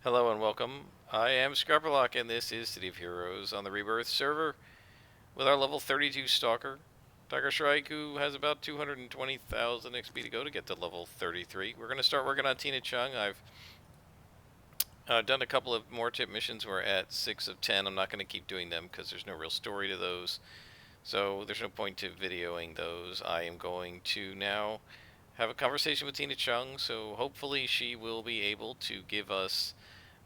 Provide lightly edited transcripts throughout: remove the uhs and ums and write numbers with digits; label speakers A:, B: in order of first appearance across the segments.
A: Hello and welcome. I am Scrapperlock and this is City of Heroes on the Rebirth server with our level 32 Stalker, Tiger Shrike, who has about 220,000 XP to go to get to level 33. We're going to start working on Tina Chung. I've done a couple of more tip missions. We're at 6 of 10. I'm not going to keep doing them because there's no real story to those. So there's no point to videoing those. I am going to now have a conversation with Tina Chung, so hopefully she will be able to give us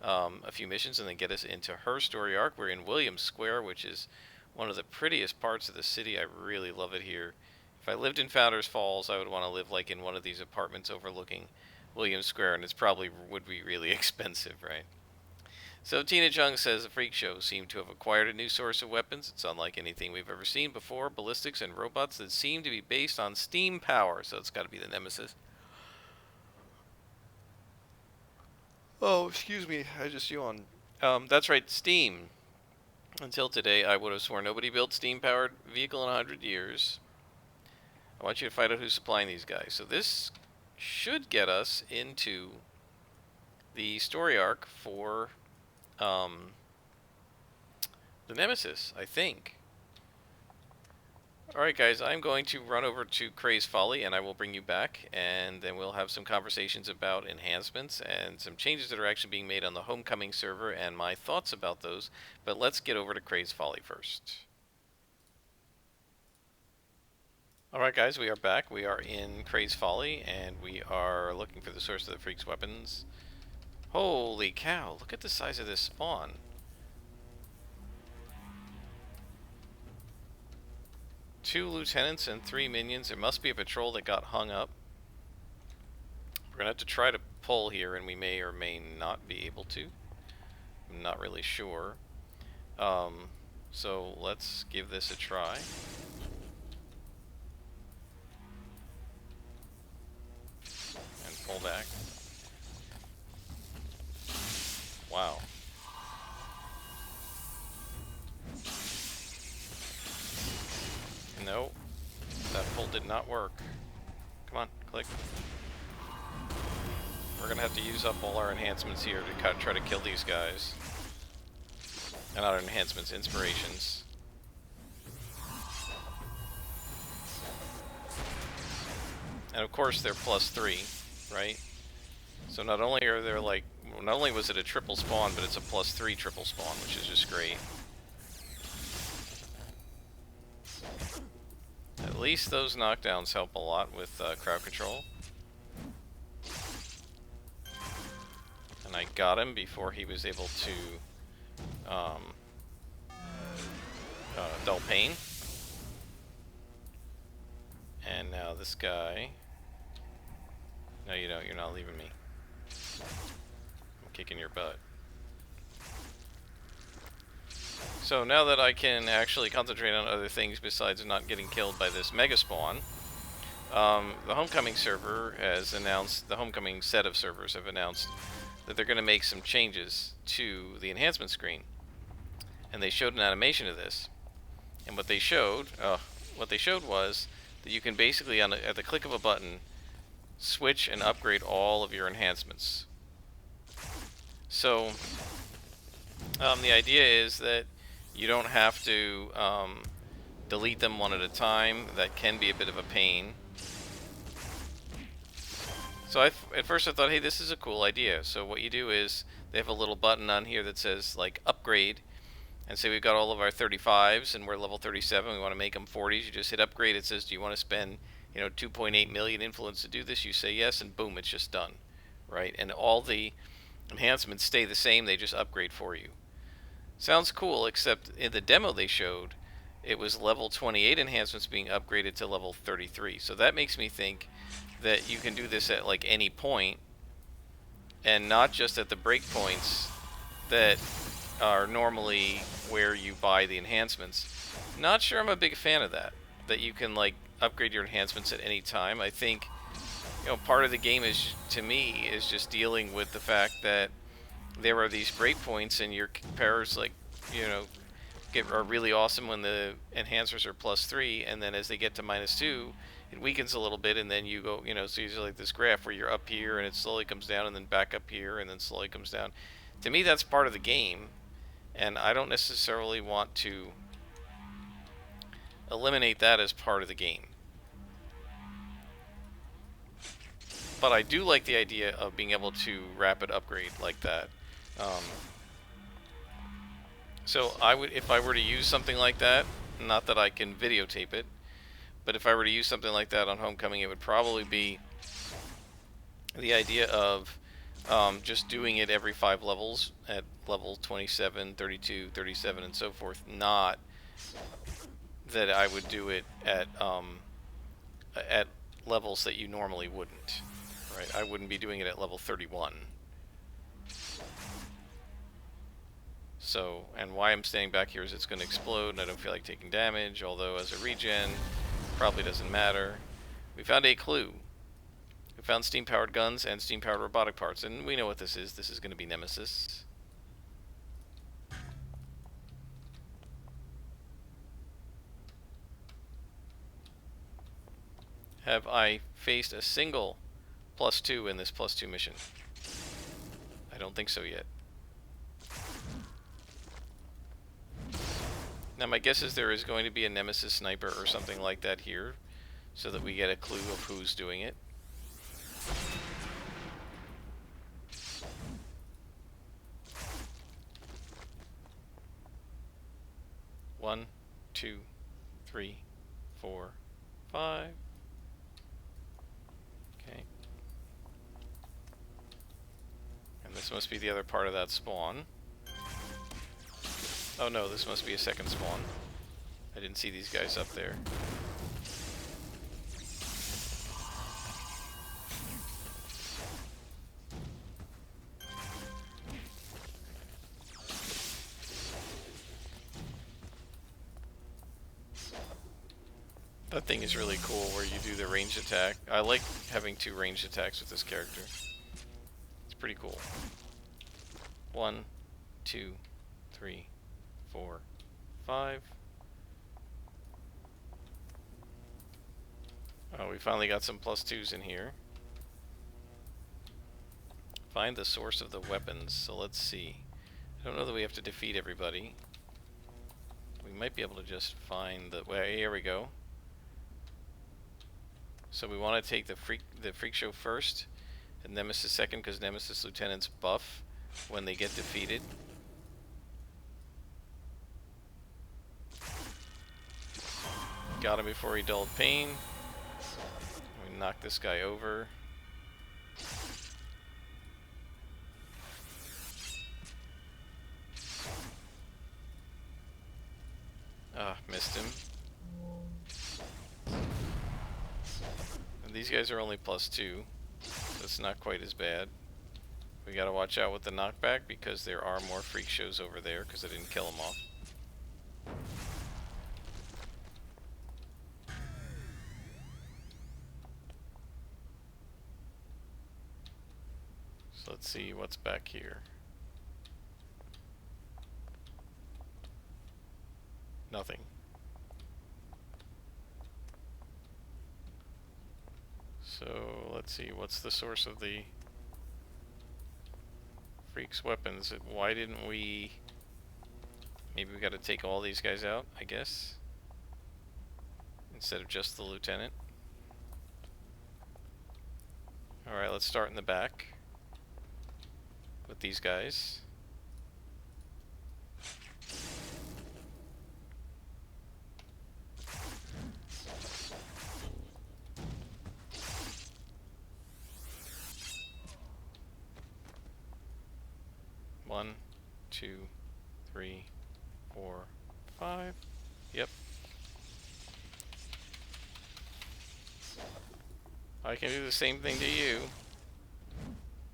A: a few missions and then get us into her story arc. We're in Williams Square, which is one of the prettiest parts of the city. I really love it here. If I lived in Founders Falls, I would want to live like in one of these apartments overlooking Williams Square, and it's probably would be really expensive, right? So Tina Chung says the freak show seem to have acquired a new source of weapons. It's unlike anything we've ever seen before. Ballistics and robots that seem to be based on steam power. So it's got to be the Nemesis. Oh, excuse me. I just yawned. That's right, steam. Until today, I would have sworn nobody built steam-powered vehicle in 100 years. I want you to find out who's supplying these guys. So this should get us into the story arc for um, the Nemesis, I think. Alright guys, I'm going to run over to Craze Folly and I will bring you back and then we'll have some conversations about enhancements and some changes that are actually being made on the Homecoming server and my thoughts about those. But let's get over to Craze Folly first. Alright guys, we are back. We are in Craze Folly and we are looking for the source of the Freak's weapons. Holy cow, look at the size of this spawn. Two lieutenants and three minions. There must be a patrol that got hung up. We're going to have to try to pull here, and we may or may not be able to. I'm not really sure. So let's give this a try. And pull back. Wow. No, that pull did not work. Come on, click. We're gonna have to use up all our enhancements here to try to kill these guys. And not enhancements, inspirations. And of course they're +3, right? So not only are there like, not only was it a triple spawn, but it's a +3 triple spawn, which is just great. At least those knockdowns help a lot with crowd control. And I got him before he was able to dull pain. And now this guy... No, you don't. You're not leaving me. I'm kicking your butt. So now that I can actually concentrate on other things besides not getting killed by this mega spawn, the Homecoming server has announced, the Homecoming set of servers have announced that they're going to make some changes to the enhancement screen. And they showed an animation of this. And what they showed was that you can basically, at the click of a button, switch and upgrade all of your enhancements. So the idea is that you don't have to delete them one at a time. That can be a bit of a pain. So at first I thought, hey, this is a cool idea. So what you do is they have a little button on here that says like upgrade, and say we've got all of our 35s and we're level 37. We want to make them 40s. You just hit upgrade. It says, do you want to spend 2.8 million influence to do this? You say yes, and boom, it's just done, right? And all the enhancements stay the same. They just upgrade for you. Sounds cool, except in the demo they showed, it was level 28 enhancements being upgraded to level 33. So that makes me think that you can do this at like any point, and not just at the breakpoints that are normally where you buy the enhancements. Not sure I'm a big fan of that. That you can like upgrade your enhancements at any time. I think part of the game is, to me, is just dealing with the fact that there are these breakpoints and your pairs like are really awesome when the enhancers are +3, and then as they get to -2 it weakens a little bit, and then you go so usually like this graph where you're up here and it slowly comes down and then back up here and then slowly comes down. To me, that's part of the game, and I don't necessarily want to eliminate that as part of the game. But I do like the idea of being able to rapid upgrade like that. Um, so I would, if I were to use something like that, not that I can videotape it, but if I were to use something like that on Homecoming, it would probably be the idea of just doing it every 5 levels at level 27, 32, 37, and so forth. Not that I would do it at levels that you normally wouldn't. Right? I wouldn't be doing it at level 31. So, and why I'm standing back here is it's going to explode and I don't feel like taking damage, although as a regen, probably doesn't matter. We found a clue. We found steam-powered guns and steam-powered robotic parts, and we know what this is. This is going to be Nemesis. Have I faced a single +2 in this +2 mission? I don't think so yet. Now my guess is there is going to be a Nemesis sniper or something like that here, so that we get a clue of who's doing it. One, 2, 3, 4, 5. Okay. And this must be the other part of that spawn. Oh no, this must be a second spawn. I didn't see these guys up there. That thing is really cool where you do the ranged attack. I like having 2 ranged attacks with this character. It's pretty cool. 1, 2, 3, 4, 5. Oh, we finally got some +2s in here. Find the source of the weapons. So let's see. I don't know that we have to defeat everybody. We might be able to just find the way. Here we go. So we want to take the freak show first, and Nemesis second, because Nemesis lieutenants buff when they get defeated. Got him before he dulled pain. We knock this guy over. Ah, missed him. And these guys are only +2, so it's not quite as bad. We gotta watch out with the knockback because there are more freak shows over there because I didn't kill them off. So let's see what's back here. Nothing. So let's see, what's the source of the freak's weapons? Why didn't we... Maybe we gotta take all these guys out, I guess, instead of just the lieutenant. Alright, let's start in the back with these guys. One, 2, 3, 4, 5. Yep. I can do the same thing to you.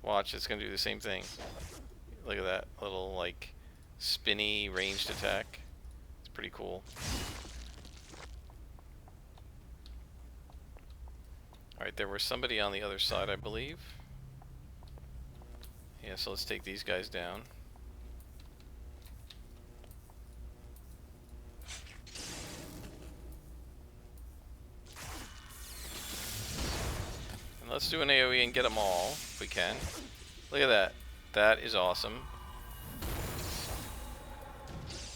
A: Watch, it's gonna do the same thing. Look at that little, like, spinny ranged attack. It's pretty cool. Alright, there was somebody on the other side, I believe. Yeah, so let's take these guys down. And let's do an AoE and get them all, if we can. Look at that. That is awesome.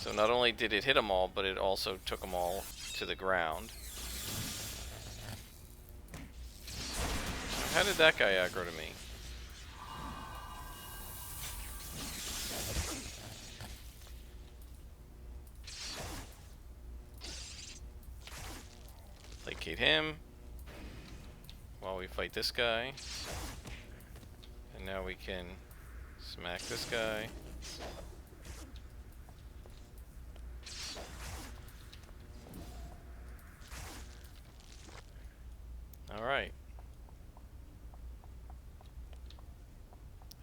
A: So not only did it hit them all, but it also took them all to the ground. How did that guy aggro to me? Placate him while we fight this guy. And now we can smack this guy. Alright.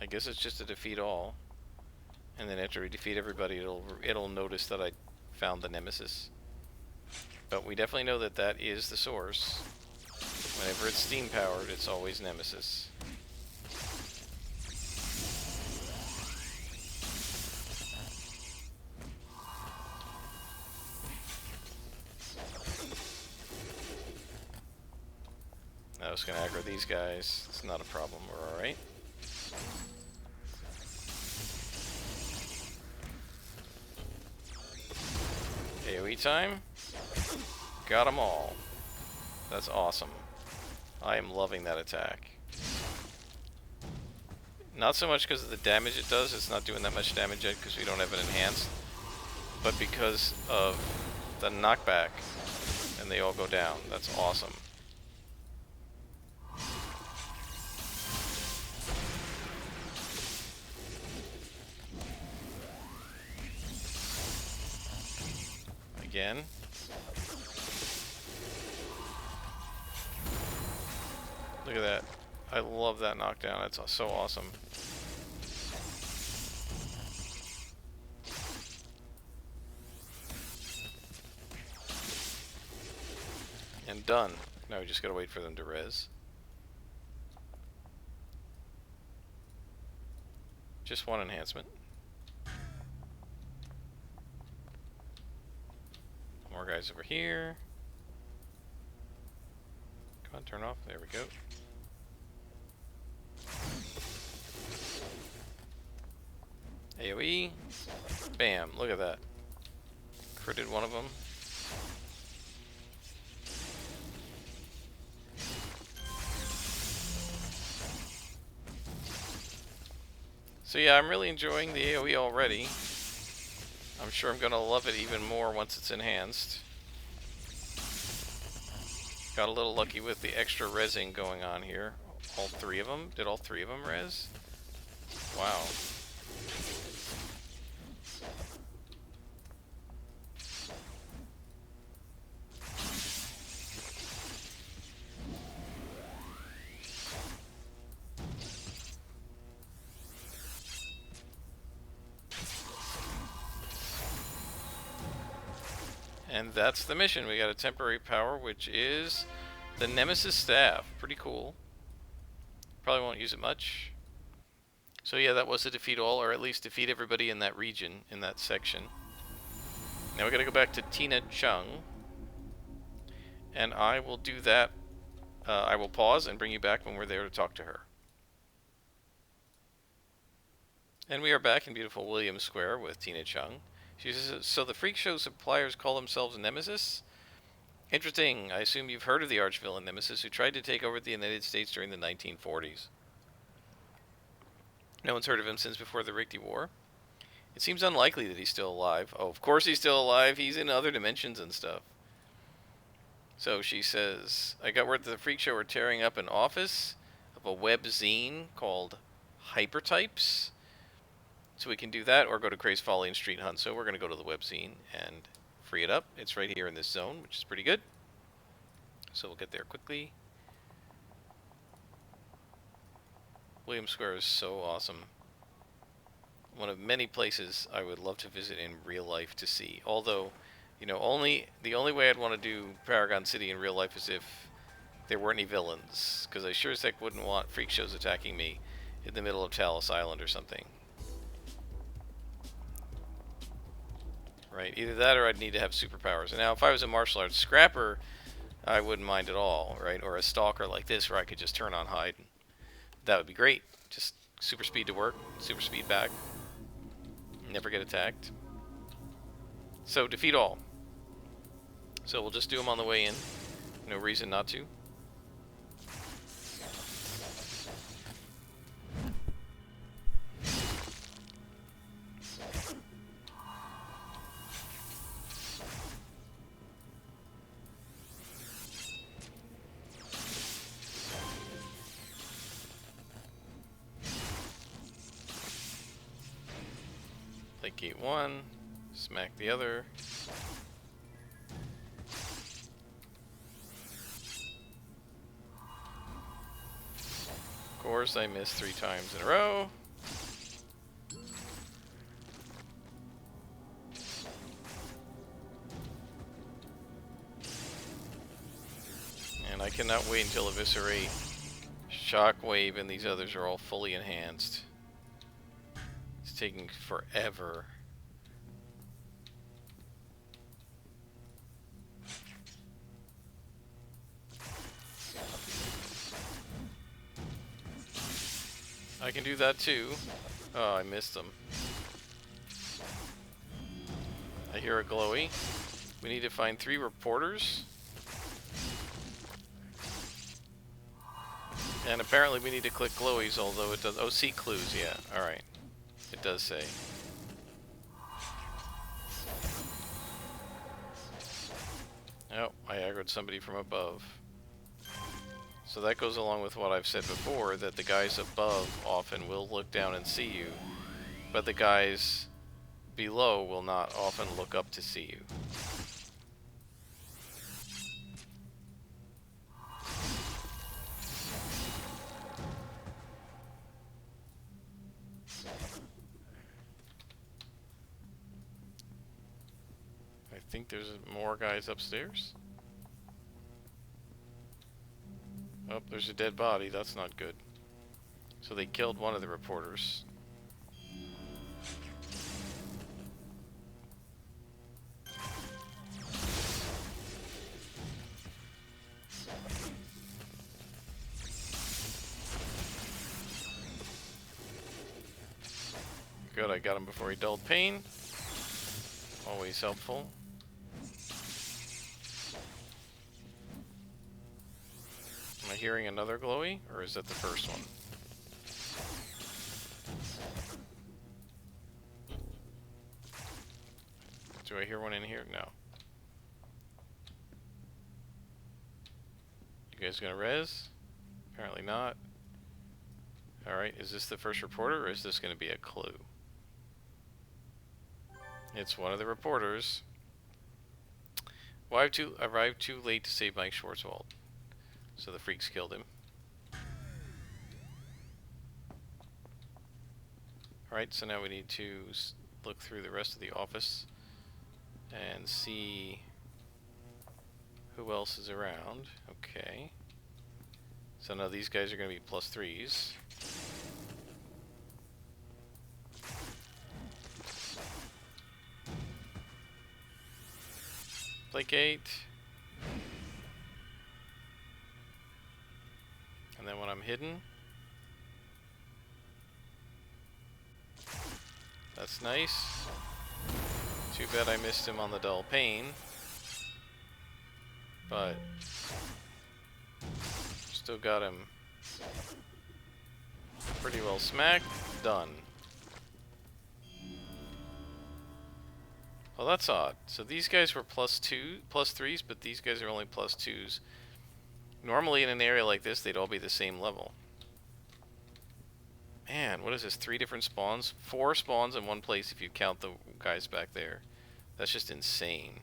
A: I guess it's just to defeat all. And then after we defeat everybody, it'll notice that I found the nemesis. But we definitely know that that is the source. Whenever it's steam powered, it's always nemesis. I was gonna aggro these guys. It's not a problem. We're alright. AoE time. Got them all. That's awesome. I am loving that attack. Not so much because of the damage it does. It's not doing that much damage yet because we don't have it enhanced. But because of the knockback. And they all go down. That's awesome. Again. Look at that. I love that knockdown. It's so awesome. And done. Now we just gotta wait for them to res. Just one enhancement. More guys over here. Come on, turn off. There we go. AoE. Bam. Look at that. Critted one of them. So yeah, I'm really enjoying the AoE already. I'm sure I'm going to love it even more once it's enhanced. Got a little lucky with the extra resing going on here. All three of them? Did all three of them res? Wow. And that's the mission. We got a temporary power, which is the Nemesis Staff. Pretty cool. Probably won't use it much. So yeah, that was to defeat all, or at least defeat everybody in that region, in that section. Now we gotta go back to Tina Chung. And I will do that. I will pause and bring you back when we're there to talk to her. And we are back in beautiful Williams Square with Tina Chung. She says, so the freak show suppliers call themselves Nemesis? Interesting. I assume you've heard of the arch-villain Nemesis who tried to take over the United States during the 1940s. No one's heard of him since before the Richte War. It seems unlikely that he's still alive. Oh, of course he's still alive. He's in other dimensions and stuff. So she says, I got word that the freak show are tearing up an office of a web zine called Hypertypes. So we can do that or go to Craze Folly and Street Hunt. So we're going to go to the webzine and free it up. It's right here in this zone, which is pretty good. So we'll get there quickly. Williams Square is so awesome. One of many places I would love to visit in real life to see. Although, you know, the only way I'd want to do Paragon City in real life is if there weren't any villains. Because I sure as heck wouldn't want freak shows attacking me in the middle of Talos Island or something. Right, either that or I'd need to have superpowers. And now if I was a martial arts scrapper, I wouldn't mind at all, right? Or a stalker like this where I could just turn on hide. That would be great. Just super speed to work, super speed back. Never get attacked. So defeat all. So we'll just do them on the way in. No reason not to. Like gate one, smack the other. Of course, I missed 3 times in a row. And I cannot wait until Eviscerate, Shockwave, and these others are all fully enhanced. It's taking forever. I can do that too. Oh, I missed them. I hear a glowy. We need to find 3 reporters. And apparently we need to click glowies, although it does... Oh, see clues, yeah. Alright. It does say. Oh, I aggroed somebody from above. So that goes along with what I've said before, that the guys above often will look down and see you, but the guys below will not often look up to see you. I think there's more guys upstairs. Oh, there's a dead body. That's not good. So they killed one of the reporters. Good, I got him before he dulled pain. Always helpful. Am I hearing another glowy, or is that the first one? Do I hear one in here? No. You guys gonna res? Apparently not. Alright, is this the first reporter, or is this gonna be a clue? It's one of the reporters. Arrived too late to save Mike Schwartzwald. So the freaks killed him. Alright, so now we need to look through the rest of the office and see who else is around. Okay. So now these guys are going to be +3s. Placate. And then when I'm hidden, that's nice. Too bad I missed him on the dull pain, but still got him pretty well smacked. Done. Well, that's odd. So these guys were +3s, but these guys are only +2s. Normally in an area like this, they'd all be the same level. Man, what is this? 3 different spawns? 4 spawns in one place if you count the guys back there. That's just insane.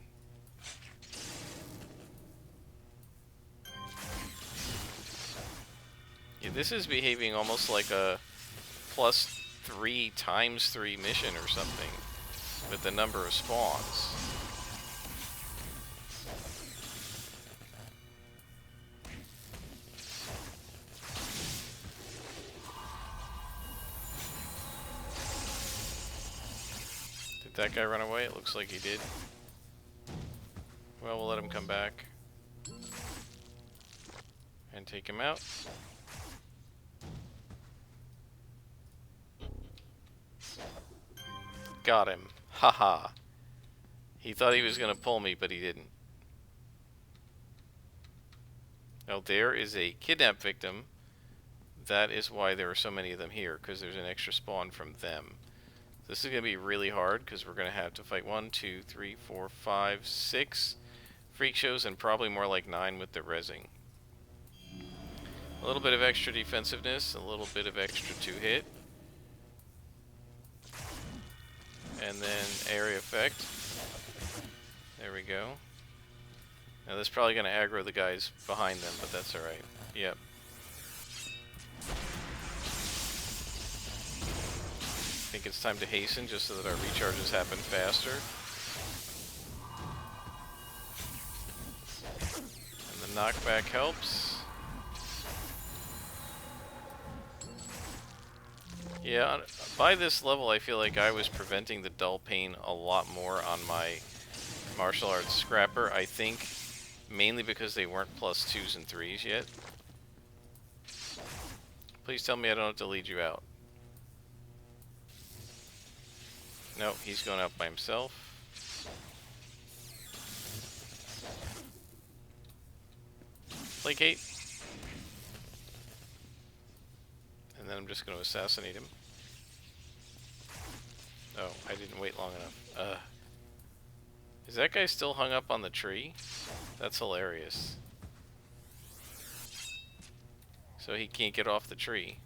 A: Yeah, this is behaving almost like a +3 × 3 mission or something with the number of spawns. Did that guy run away? It looks like he did. Well, we'll let him come back and take him out. Got him. Haha. He thought he was going to pull me, but he didn't. Now there is a kidnap victim. That is why there are so many of them here, because there's an extra spawn from them. This is going to be really hard, because we're going to have to fight 1, 2, 3, 4, 5, 6 freak shows, and probably more like 9 with the rezzing. A little bit of extra defensiveness, a little bit of extra 2-hit. And then area effect. There we go. Now that's probably going to aggro the guys behind them, but that's alright. Yep. I think it's time to hasten just so that our recharges happen faster. And the knockback helps. Yeah, by this level I feel like I was preventing the dull pain a lot more on my martial arts scrapper. I think mainly because they weren't +2s and 3s yet. Please tell me I don't have to lead you out. Nope, he's going out by himself. Placate. And then I'm just going to assassinate him. Oh, I didn't wait long enough. Is that guy still hung up on the tree? That's hilarious. So he can't get off the tree.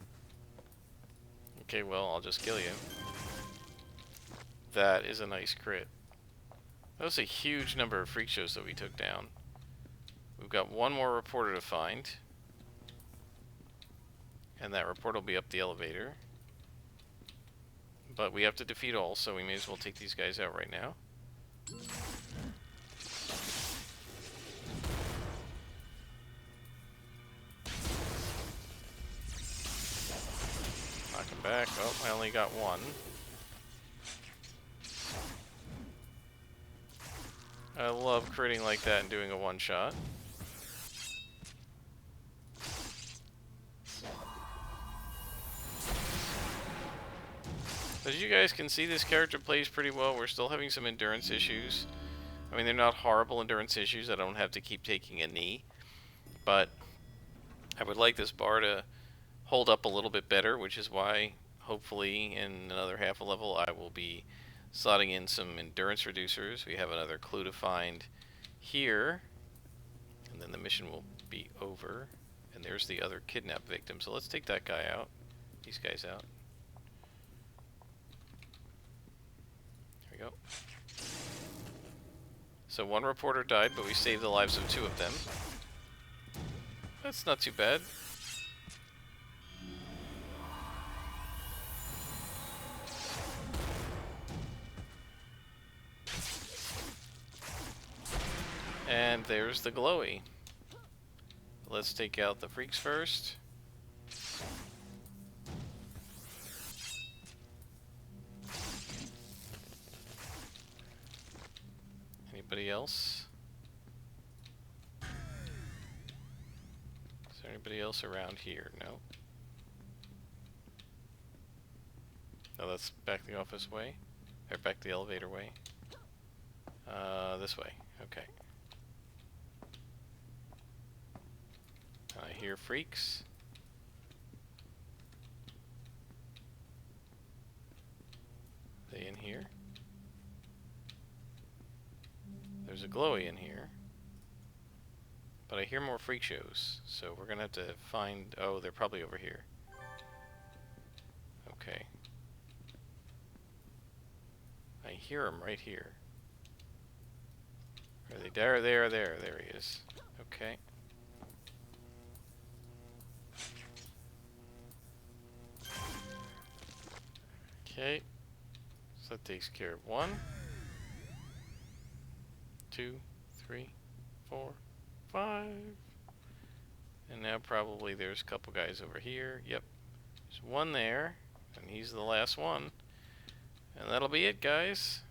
A: Okay, well, I'll just kill you. That is a nice crit. That was a huge number of freak shows that we took down. We've got one more reporter to find. And that report will be up the elevator. But we have to defeat all, so we may as well take these guys out right now. Knock him back. Oh, I only got one. I love critting like that and doing a one-shot. As you guys can see, this character plays pretty well. We're still having some endurance issues. I mean, they're not horrible endurance issues. I don't have to keep taking a knee. But I would like this bar to hold up a little bit better, which is why, hopefully, in another half a level, I will be slotting in some endurance reducers. We have another clue to find here. And then the mission will be over. And there's the other kidnap victim. So let's take that guy out. These guys out. Go. So one reporter died, but we saved the lives of 2 of them. That's not too bad. And there's the glowy. Let's take out the freaks first. Anybody else? Is there anybody else around here? No. No, that's back the office way. Or back the elevator way. This way. Okay. I hear freaks. Are they in here? There's a glowy in here. But I hear more freak shows, so we're gonna have to find... Oh, they're probably over here. Okay. I hear him right here. Are they there? There he is. Okay. Okay. So that takes care of 1. 2, 3, 4, 5. And now probably there's a couple guys over here. Yep. There's one there, and he's the last one. And that'll be it, guys.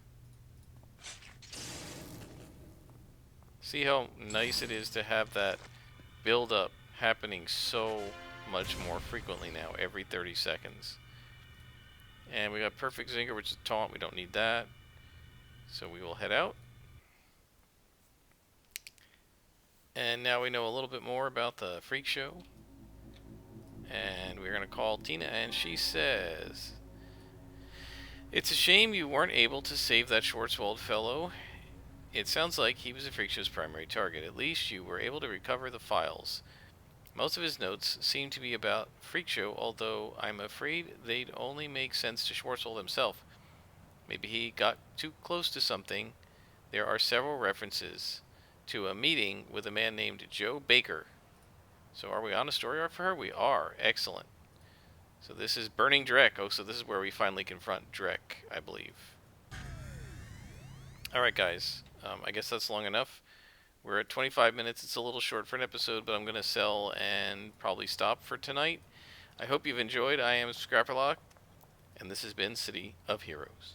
A: See how nice it is to have that build-up happening so much more frequently now, every 30 seconds. And we got Perfect Zinger, which is a taunt. We don't need that. So we will head out. And now we know a little bit more about the freak show. And we're going to call Tina, and she says, "It's a shame you weren't able to save that Schwarzwald fellow. It sounds like he was the freak show's primary target. At least you were able to recover the files. Most of his notes seem to be about freak show, although I'm afraid they'd only make sense to Schwarzwald himself. Maybe he got too close to something. There are several references to a meeting with a man named Joe Baker. So are we on a story arc for her? We are. Excellent. So this is Burning Drek. Oh, so this is where we finally confront Drek, I believe. Alright, guys. I guess that's long enough. We're at 25 minutes. It's a little short for an episode, but I'm going to sell and probably stop for tonight. I hope you've enjoyed. I am Scrapperlock, and this has been City of Heroes.